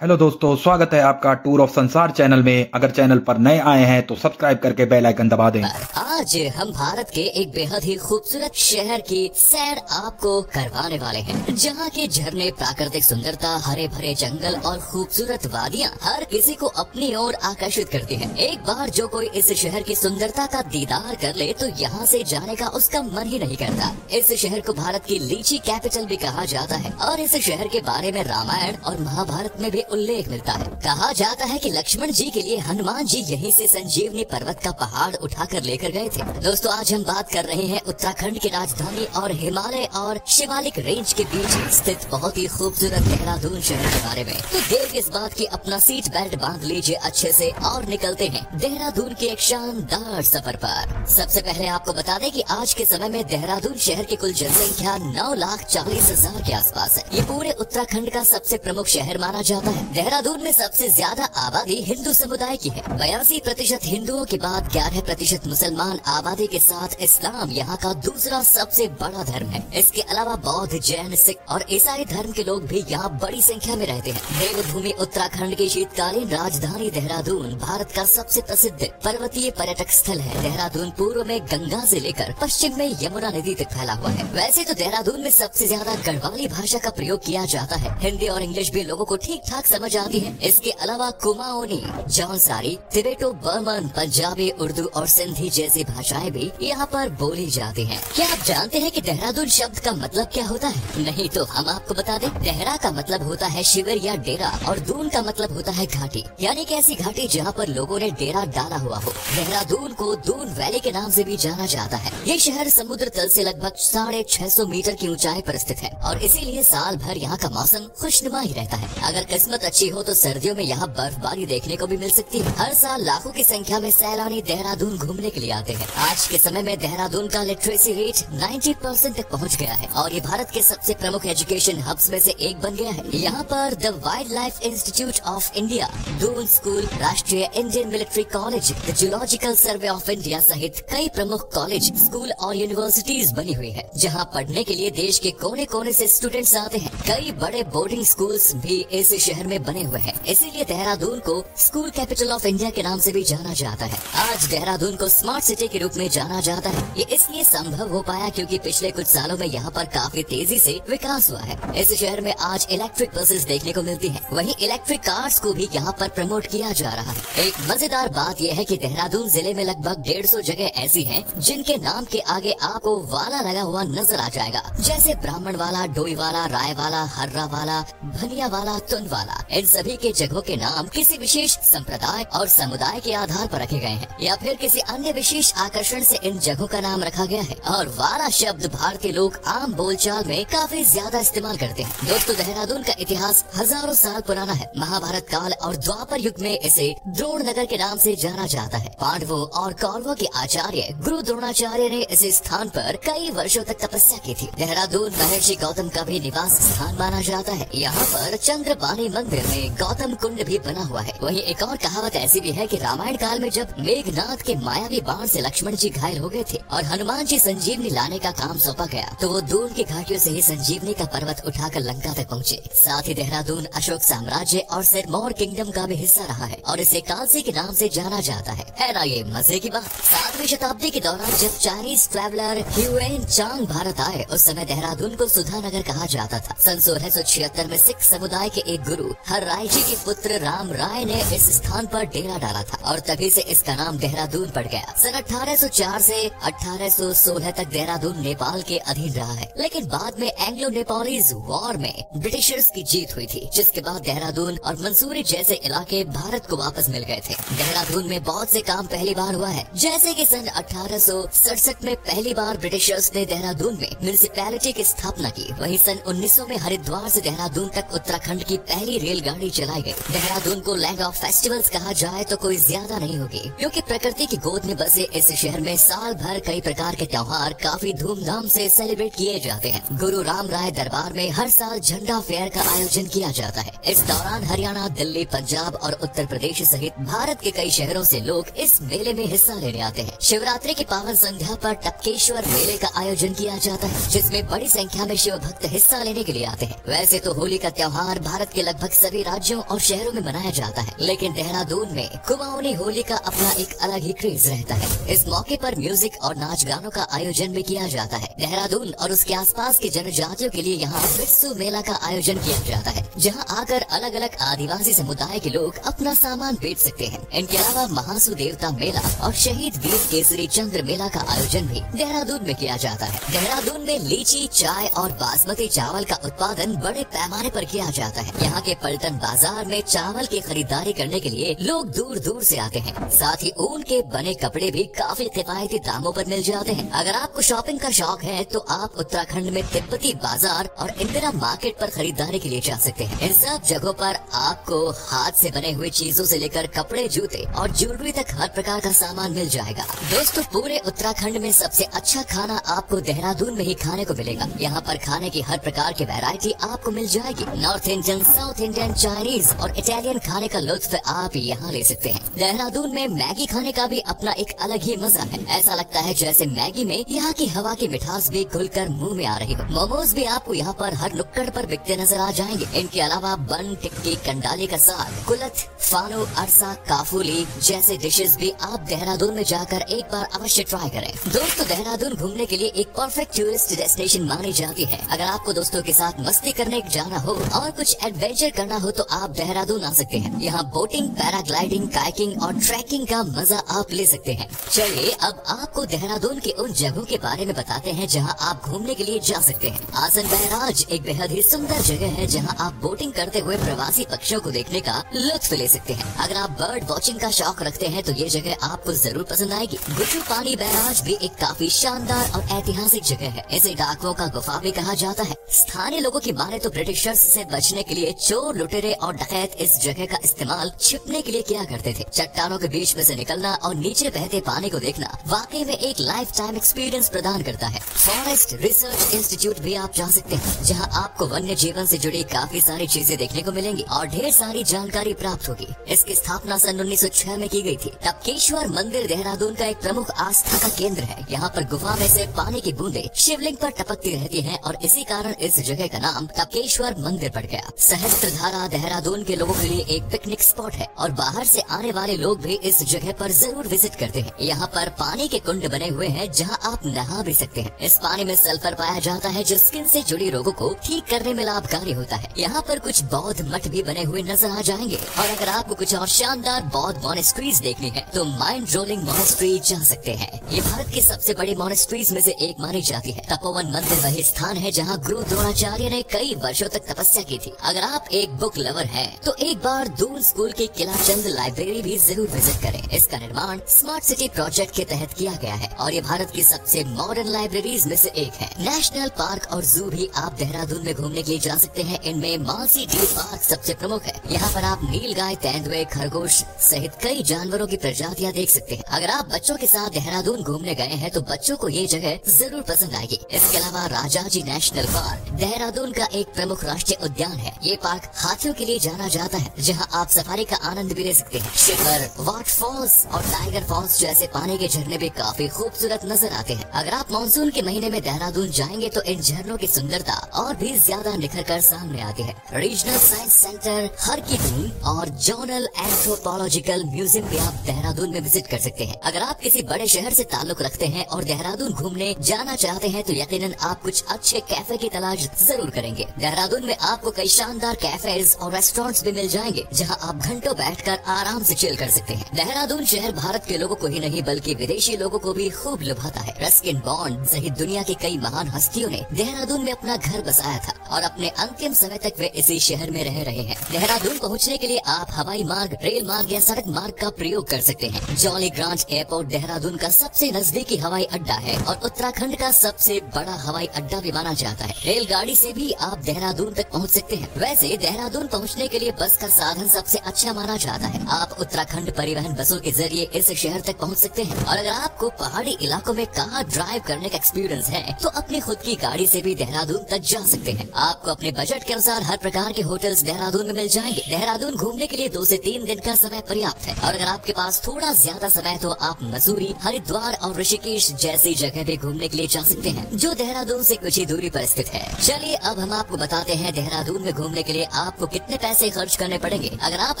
Hello दोस्तों, स्वागत है आपका टूर ऑफ संसार चैनल में। अगर चैनल पर नए आए हैं तो सब्सक्राइब करके बेल आइकन दबा दें। आज हम भारत के एक बेहद ही खूबसूरत शहर की सैर आपको करवाने वाले हैं, जहां के झरने, प्राकृतिक सुंदरता, हरे भरे जंगल और खूबसूरत वादियां हर किसी को अपनी ओर आकर्षित करती हैं। एक बार जो कोई इस शहर की सुंदरता का दीदार कर ले तो यहाँ से जाने का उसका मन ही नहीं करता। इस शहर को भारत की लीची कैपिटल भी कहा जाता है और इस शहर के बारे में रामायण और महाभारत में भी उल्लेख मिलता है। कहा जाता है कि लक्ष्मण जी के लिए हनुमान जी यहीं से संजीवनी पर्वत का पहाड़ उठाकर लेकर गए थे। दोस्तों, आज हम बात कर रहे हैं उत्तराखंड की राजधानी और हिमालय और शिवालिक रेंज के बीच स्थित बहुत ही खूबसूरत देहरादून शहर के बारे में। तो देर किस बात की, अपना सीट बेल्ट बांध लीजिए अच्छे से और निकलते हैं देहरादून के एक शानदार सफर पर। सबसे पहले आपको बता दें कि आज के समय में देहरादून शहर की कुल जनसंख्या 9,40,000 के आसपास है। ये पूरे उत्तराखंड का सबसे प्रमुख शहर माना जाता है। देहरादून में सबसे ज्यादा आबादी हिंदू समुदाय की है। 82% हिंदुओं के बाद 11% मुसलमान आबादी के साथ इस्लाम यहाँ का दूसरा सबसे बड़ा धर्म है। इसके अलावा बौद्ध, जैन, सिख और ईसाई धर्म के लोग भी यहाँ बड़ी संख्या में रहते हैं। देवभूमि उत्तराखंड की शीतकालीन राजधानी देहरादून भारत का सबसे प्रसिद्ध पर्वतीय पर्यटक स्थल है। देहरादून पूर्व में गंगा से लेकर पश्चिम में यमुना नदी तक फैला हुआ है। वैसे तो देहरादून में सबसे ज्यादा गढ़वाली भाषा का प्रयोग किया जाता है। हिंदी और इंग्लिश भी लोगों को ठीक ठाक समझ आती है। इसके अलावा कुमाऊनी, जौनसारी, तिब्बतो बर्मन, पंजाबी, उर्दू और सिंधी जैसी भाषाएं भी यहाँ पर बोली जाती हैं। क्या आप जानते हैं कि देहरादून शब्द का मतलब क्या होता है? नहीं तो हम आपको बता दें। देहरा का मतलब होता है शिविर या डेरा और दून का मतलब होता है घाटी, यानी कि ऐसी घाटी जहाँ पर लोगों ने डेरा डाला हुआ हो। देहरादून को दून वैली के नाम से भी जाना जाता है। ये शहर समुद्र तल से लगभग 650 मीटर की ऊंचाई पर स्थित है और इसीलिए साल भर यहाँ का मौसम खुशनुमा ही रहता है। अगर किस्मत अच्छी हो तो सर्दियों में यहाँ बर्फबारी देखने को भी मिल सकती है। हर साल लाखों की संख्या में सैलानी देहरादून घूमने के लिए आते हैं। आज के समय में देहरादून का लिटरेसी रेट 90% तक पहुँच गया है और ये भारत के सबसे प्रमुख एजुकेशन हब्स में से एक बन गया है। यहाँ पर the wildlife institute of India, Doon school, राष्ट्रीय Indian military college, the zoological survey of India सहित कई प्रमुख कॉलेज, स्कूल और यूनिवर्सिटीज बनी हुई है, जहाँ पढ़ने के लिए देश के कोने कोने से स्टूडेंट्स आते हैं। कई बड़े बोर्डिंग स्कूल्स भी इस शहर में बने हुए हैं। इसीलिए देहरादून को स्कूल कैपिटल ऑफ इंडिया के नाम से भी जाना जाता है। आज देहरादून को स्मार्ट सिटी के रूप में जाना जाता है। ये इसलिए संभव हो पाया क्योंकि पिछले कुछ सालों में यहाँ पर काफी तेजी से विकास हुआ है। इस शहर में आज इलेक्ट्रिक बसेस देखने को मिलती हैं। वहीं इलेक्ट्रिक कार्स को भी यहाँ पर प्रमोट किया जा रहा है। एक मजेदार बात यह है कि देहरादून जिले में लगभग 150 जगह ऐसी हैं जिनके नाम के आगे आपको वाला लगा हुआ नजर आ जाएगा, जैसे ब्राह्मण वाला, डोई वाला, राय वाला, हर्रा वाला, भनिया वाला, तुन वाला। इन सभी के जगहों के नाम किसी विशेष संप्रदाय और समुदाय के आधार पर रखे गए हैं या फिर किसी अन्य विशेष आकर्षण से इन जगहों का नाम रखा गया है। और वाला शब्द भारतीय लोग आम बोलचाल में काफी ज्यादा इस्तेमाल करते हैं। दोस्तों, देहरादून का इतिहास हजारों साल पुराना है। महाभारत काल और द्वापर युग में इसे द्रोण नगर के नाम से जाना जाता है। पांडवों और कौरवों के आचार्य गुरु द्रोणाचार्य ने इस स्थान पर कई वर्षों तक तपस्या की थी। देहरादून महर्षि गौतम का भी निवास स्थान माना जाता है। यहाँ पर चंद्रपानी मंदिर में गौतम कुंड भी बना हुआ है। वहीं एक और कहावत ऐसी भी है कि रामायण काल में जब मेघनाथ के मायावी बाण से लक्ष्मण जी घायल हो गए थे और हनुमान जी संजीवनी लाने का काम सौंपा गया तो वो दून की घाटियों से ही संजीवनी का पर्वत उठाकर लंका तक पहुँचे। साथ ही देहरादून अशोक साम्राज्य और सिरमौर किंगडम का भी हिस्सा रहा है और इसे कालसी के नाम से जाना जाता है ना ये मजे की बात। 7वीं शताब्दी के दौरान जब चाइनीज ट्रैवलर ह्यूएन चांग भारत आए उस समय देहरादून को सुधा नगर कहा जाता था। सन 1676 में सिख समुदाय के एक गुरु हर राय जी के पुत्र राम राय ने इस स्थान पर डेरा डाला था और तभी से इसका नाम देहरादून पड़ गया। सन 1804 से 1816 तक देहरादून नेपाल के अधीन रहा है, लेकिन बाद में एंग्लो नेपालीज वॉर में ब्रिटिशर्स की जीत हुई थी, जिसके बाद देहरादून और मंसूरी जैसे इलाके भारत को वापस मिल गए थे। देहरादून में बहुत से काम पहली बार हुआ है, जैसे कि सन 1867 में पहली बार ब्रिटिशर्स ने देहरादून में म्युनिसिपैलिटी की स्थापना की। वहीं सन 1900 में हरिद्वार से देहरादून तक उत्तराखंड की पहली रेलगाड़ी चलाई गई। देहरादून को लैंड ऑफ फेस्टिवल्स कहा जाए तो कोई ज्यादा नहीं होगी, क्योंकि प्रकृति की गोद में बसे इस शहर में साल भर कई प्रकार के त्योहार काफी धूमधाम से सेलिब्रेट किए जाते हैं। गुरु राम राय दरबार में हर साल झंडा फेयर का आयोजन किया जाता है। इस दौरान हरियाणा, दिल्ली, पंजाब और उत्तर प्रदेश सहित भारत के कई शहरों से लोग इस मेले में हिस्सा लेने आते हैं। शिवरात्रि की पावन संध्या पर टपकेश्वर मेले का आयोजन किया जाता है, जिसमें बड़ी संख्या में शिव भक्त हिस्सा लेने के लिए आते हैं। वैसे तो होली का त्योहार भारत के लगभग सभी राज्यों और शहरों में मनाया जाता है, लेकिन देहरादून में कुमाऊनी होली का अपना एक अलग ही क्रेज रहता है। इस मौके पर म्यूजिक और नाच गानों का आयोजन भी किया जाता है। देहरादून और उसके आसपास की जनजातियों के लिए यहाँ बिट्सू मेला का आयोजन किया जाता है, जहाँ आकर अलग अलग आदिवासी समुदाय के लोग अपना सामान बेच सकते हैं। इनके अलावा महासू देवता मेला और शहीद वीर केसरी चंद्र मेला का आयोजन भी देहरादून में किया जाता है। देहरादून में लीची, चाय और बासमती चावल का उत्पादन बड़े पैमाने पर किया जाता है। यहाँ के पलटन बाजार में चावल की खरीदारी करने के लिए लोग दूर दूर से आते हैं। साथ ही ऊन के बने कपड़े भी काफी किफायती दामों पर मिल जाते हैं। अगर आपको शॉपिंग का शौक है तो आप उत्तराखंड में तिब्बती बाजार और इंदिरा मार्केट पर खरीदारी के लिए जा सकते हैं। इन सब जगहों पर आपको हाथ से बने हुए चीजों से लेकर कपड़े, जूते और ज्वेलरी तक हर प्रकार का सामान मिल जाएगा। दोस्तों, पूरे उत्तराखंड में सबसे अच्छा खाना आपको देहरादून में ही खाने को मिलेगा। यहाँ पर खाने की हर प्रकार की वैरायटी आपको मिल जाएगी। North Indian, south Indian, Chinese और इटालियन खाने का लुत्फ आप यहाँ ले सकते हैं। देहरादून में मैगी खाने का भी अपना एक अलग ही मजा है। ऐसा लगता है जैसे मैगी में यहाँ की हवा की मिठास भी खुलकर मुंह में आ रही हो। मोमोज भी आपको यहाँ पर हर नुक्कड़ पर बिकते नजर आ जाएंगे। इनके अलावा बन, टिक्की, कंडाली का साग, कुलथ, फानो, अरसा, काफूली जैसे डिशेस भी आप देहरादून में जाकर एक बार अवश्य ट्राई करें। दोस्तों, देहरादून घूमने के लिए एक परफेक्ट टूरिस्ट डेस्टिनेशन मानी जाती है। अगर आपको दोस्तों के साथ मस्ती करने जाना हो और कुछ एडवेंचर करना हो तो आप देहरादून आ सकते हैं। यहाँ बोटिंग, पैराग्लाइडिंग, काइकिंग और ट्रैकिंग का मजा आप ले सकते हैं। चलिए अब आपको देहरादून के उन जगहों के बारे में बताते हैं जहाँ आप घूमने के लिए जा सकते हैं। आसन बैराज एक बेहद ही सुंदर जगह है, जहाँ आप बोटिंग करते हुए प्रवासी पक्षियों को देखने का लुत्फ ले सकते हैं। अगर आप बर्ड वॉचिंग का शौक रखते हैं तो ये जगह आपको जरूर पसंद आएगी। गुट्टू पानी बैराज भी एक काफी शानदार और ऐतिहासिक जगह है। इसे डाकुओं का गुफा भी कहा जाता है। स्थानीय लोगों की माने तो ब्रिटिशर्स से बचने के लिए चोर, लुटेरे और डकैत इस जगह का इस्तेमाल छिपने के लिए किया करते थे। चट्टानों के बीच में से निकलना और नीचे बहते पानी को देखना वाकई में एक लाइफ टाइम एक्सपीरियंस प्रदान करता है। फॉरेस्ट रिसर्च इंस्टीट्यूट भी आप जा सकते हैं, जहाँ आपको वन्य जीवन से जुड़ी काफी सारी चीजें देखने को मिलेंगी और ढेर सारी जानकारी प्राप्त होगी। इसकी स्थापना सन 1906 में की गई थी। टपकेश्वर मंदिर देहरादून का एक प्रमुख आस्था का केंद्र है। यहाँ पर गुफा में से पानी की बूंदे शिवलिंग पर टपकती रहती हैं और इसी कारण इस जगह का नाम टपकेश्वर मंदिर पड़ गया। सहस्त्रधारा देहरादून के लोगों के लिए एक पिकनिक स्पॉट है और बाहर से आने वाले लोग भी इस जगह पर जरूर विजिट करते हैं। यहाँ पर पानी के कुंड बने हुए हैं जहाँ आप नहा भी सकते हैं। इस पानी में सल्फर पाया जाता है जो स्किन से जुड़ी रोगों को ठीक करने में लाभकारी होता है। यहाँ पर कुछ बौद्ध मठ भी बने हुए नजर आ जाएंगे और अगर आपको कुछ और शानदार बौद्ध मॉनेस्ट्रीज देखनी है तो माइंड रोलिंग मॉनेस्ट्री जा सकते हैं। ये भारत की सबसे बड़ी मॉनेस्ट्रीज में से एक मानी जाती है। तपोवन मंदिर वही स्थान है जहाँ गुरु द्रोणाचार्य ने कई वर्षों तक तपस्या की थी। अगर आप एक बुक लवर हैं तो एक बार दून स्कूल की किला चंद लाइब्रेरी भी जरूर विजिट करें। इसका निर्माण स्मार्ट सिटी प्रोजेक्ट के तहत किया गया है और ये भारत की सबसे मॉडर्न लाइब्रेरीज में से एक है। नेशनल पार्क और जू भी आप देहरादून में घूमने के लिए जा सकते हैं। इनमें मानसी डीर पार्क सबसे प्रमुख है। यहाँ पर आप नीलगाय, तेंदुए, खरगोश सहित कई जानवरों की प्रजातियाँ देख सकते हैं। अगर आप बच्चों के साथ देहरादून घूमने गए हैं तो बच्चों को ये जगह जरूर पसंद आएगी। इसके अलावा राजाजी नेशनल पार्क देहरादून का एक प्रमुख राष्ट्रीय उद्यान है। ये पार्क हाथियों के लिए जाना जाता है, जहाँ आप सफारी का आनंद भी ले सकते हैं। शिखर, वाटरफॉल्स और टाइगर फॉल्स जैसे पानी के झरने भी काफी खूबसूरत नजर आते हैं। अगर आप मानसून के महीने में देहरादून जाएंगे तो इन झरनों की सुंदरता और भी ज्यादा निखर कर सामने आती है। रीजनल साइंस सेंटर, हर की धून और जोनल एंथ्रोपोलॉजिकल म्यूजियम भी आप देहरादून में विजिट कर सकते हैं। अगर आप किसी बड़े शहर से ताल्लुक रखते हैं और देहरादून घूमने जाना चाहते हैं तो यकीनन आप कुछ अच्छे कैफे की तलाश जरूर करेंगे। देहरादून में आपको कई शानदार कैफेज और रेस्टोरेंट्स भी मिल जाएंगे, जहां आप घंटों बैठकर आराम से चिल कर सकते हैं। देहरादून शहर भारत के लोगों को ही नहीं बल्कि विदेशी लोगों को भी खूब लुभाता है। रस्किन बॉन्ड सहित दुनिया की कई महान हस्तियों ने देहरादून में अपना घर बसाया था और अपने अंतिम समय तक वे इसी शहर में रह रहे हैं। देहरादून पहुँचने के लिए आप हवाई मार्ग, रेल मार्ग या सड़क मार्ग का प्रयोग कर सकते हैं। जॉली ग्रांट एयरपोर्ट देहरादून का सबसे नजदीकी हवाई अड्डा है और उत्तराखंड का सबसे बड़ा हवाई अड्डा भी माना जाता है। रेलगाड़ी से भी आप देहरादून तक पहुंच सकते हैं। वैसे देहरादून पहुंचने के लिए बस का साधन सबसे अच्छा माना जाता है। आप उत्तराखंड परिवहन बसों के जरिए इस शहर तक पहुंच सकते हैं। और अगर आपको पहाड़ी इलाकों में कार ड्राइव करने का एक्सपीरियंस है तो अपनी खुद की गाड़ी से भी देहरादून तक जा सकते हैं। आपको अपने बजट के अनुसार हर प्रकार के होटल्स देहरादून में मिल जाएंगे। देहरादून घूमने के लिए 2 से 3 दिन का समय पर्याप्त है। और अगर आपके पास थोड़ा ज्यादा समय तो आप मसूरी, हरिद्वार और ऋषिकेश जैसी जगह भी घूमने के लिए जा सकते हैं, जो देहरादून से कुछ ही दूरी पर स्थित है। चलिए अब हम आपको बताते हैं देहरादून में घूमने के लिए आपको कितने पैसे खर्च करने पड़ेंगे। अगर आप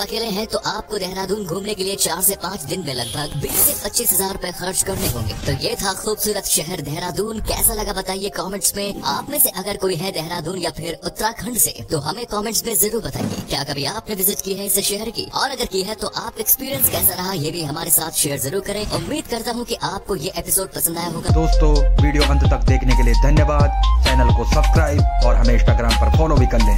अकेले हैं तो आपको देहरादून घूमने के लिए 4 से 5 दिन में लगभग 20 से 25 हजार रूपए खर्च करने होंगे। तो ये था खूबसूरत शहर देहरादून। कैसा लगा बताइए कमेंट्स में। आप में से अगर कोई है देहरादून या फिर उत्तराखंड से तो हमें कमेंट्स में जरूर बताइए। क्या कभी आपने विजिट की है इस शहर की, और अगर की है तो आप एक्सपीरियंस कैसा रहा ये भी हमारे साथ शेयर जरूर करें। उम्मीद करता हूँ कि आपको ये एपिसोड पसंद आया होगा। दोस्तों, वीडियो अंत तक देखने के लिए धन्यवाद। चैनल को सब्सक्राइब और हमें इंस्टाग्राम पर फॉलो भी कर लें।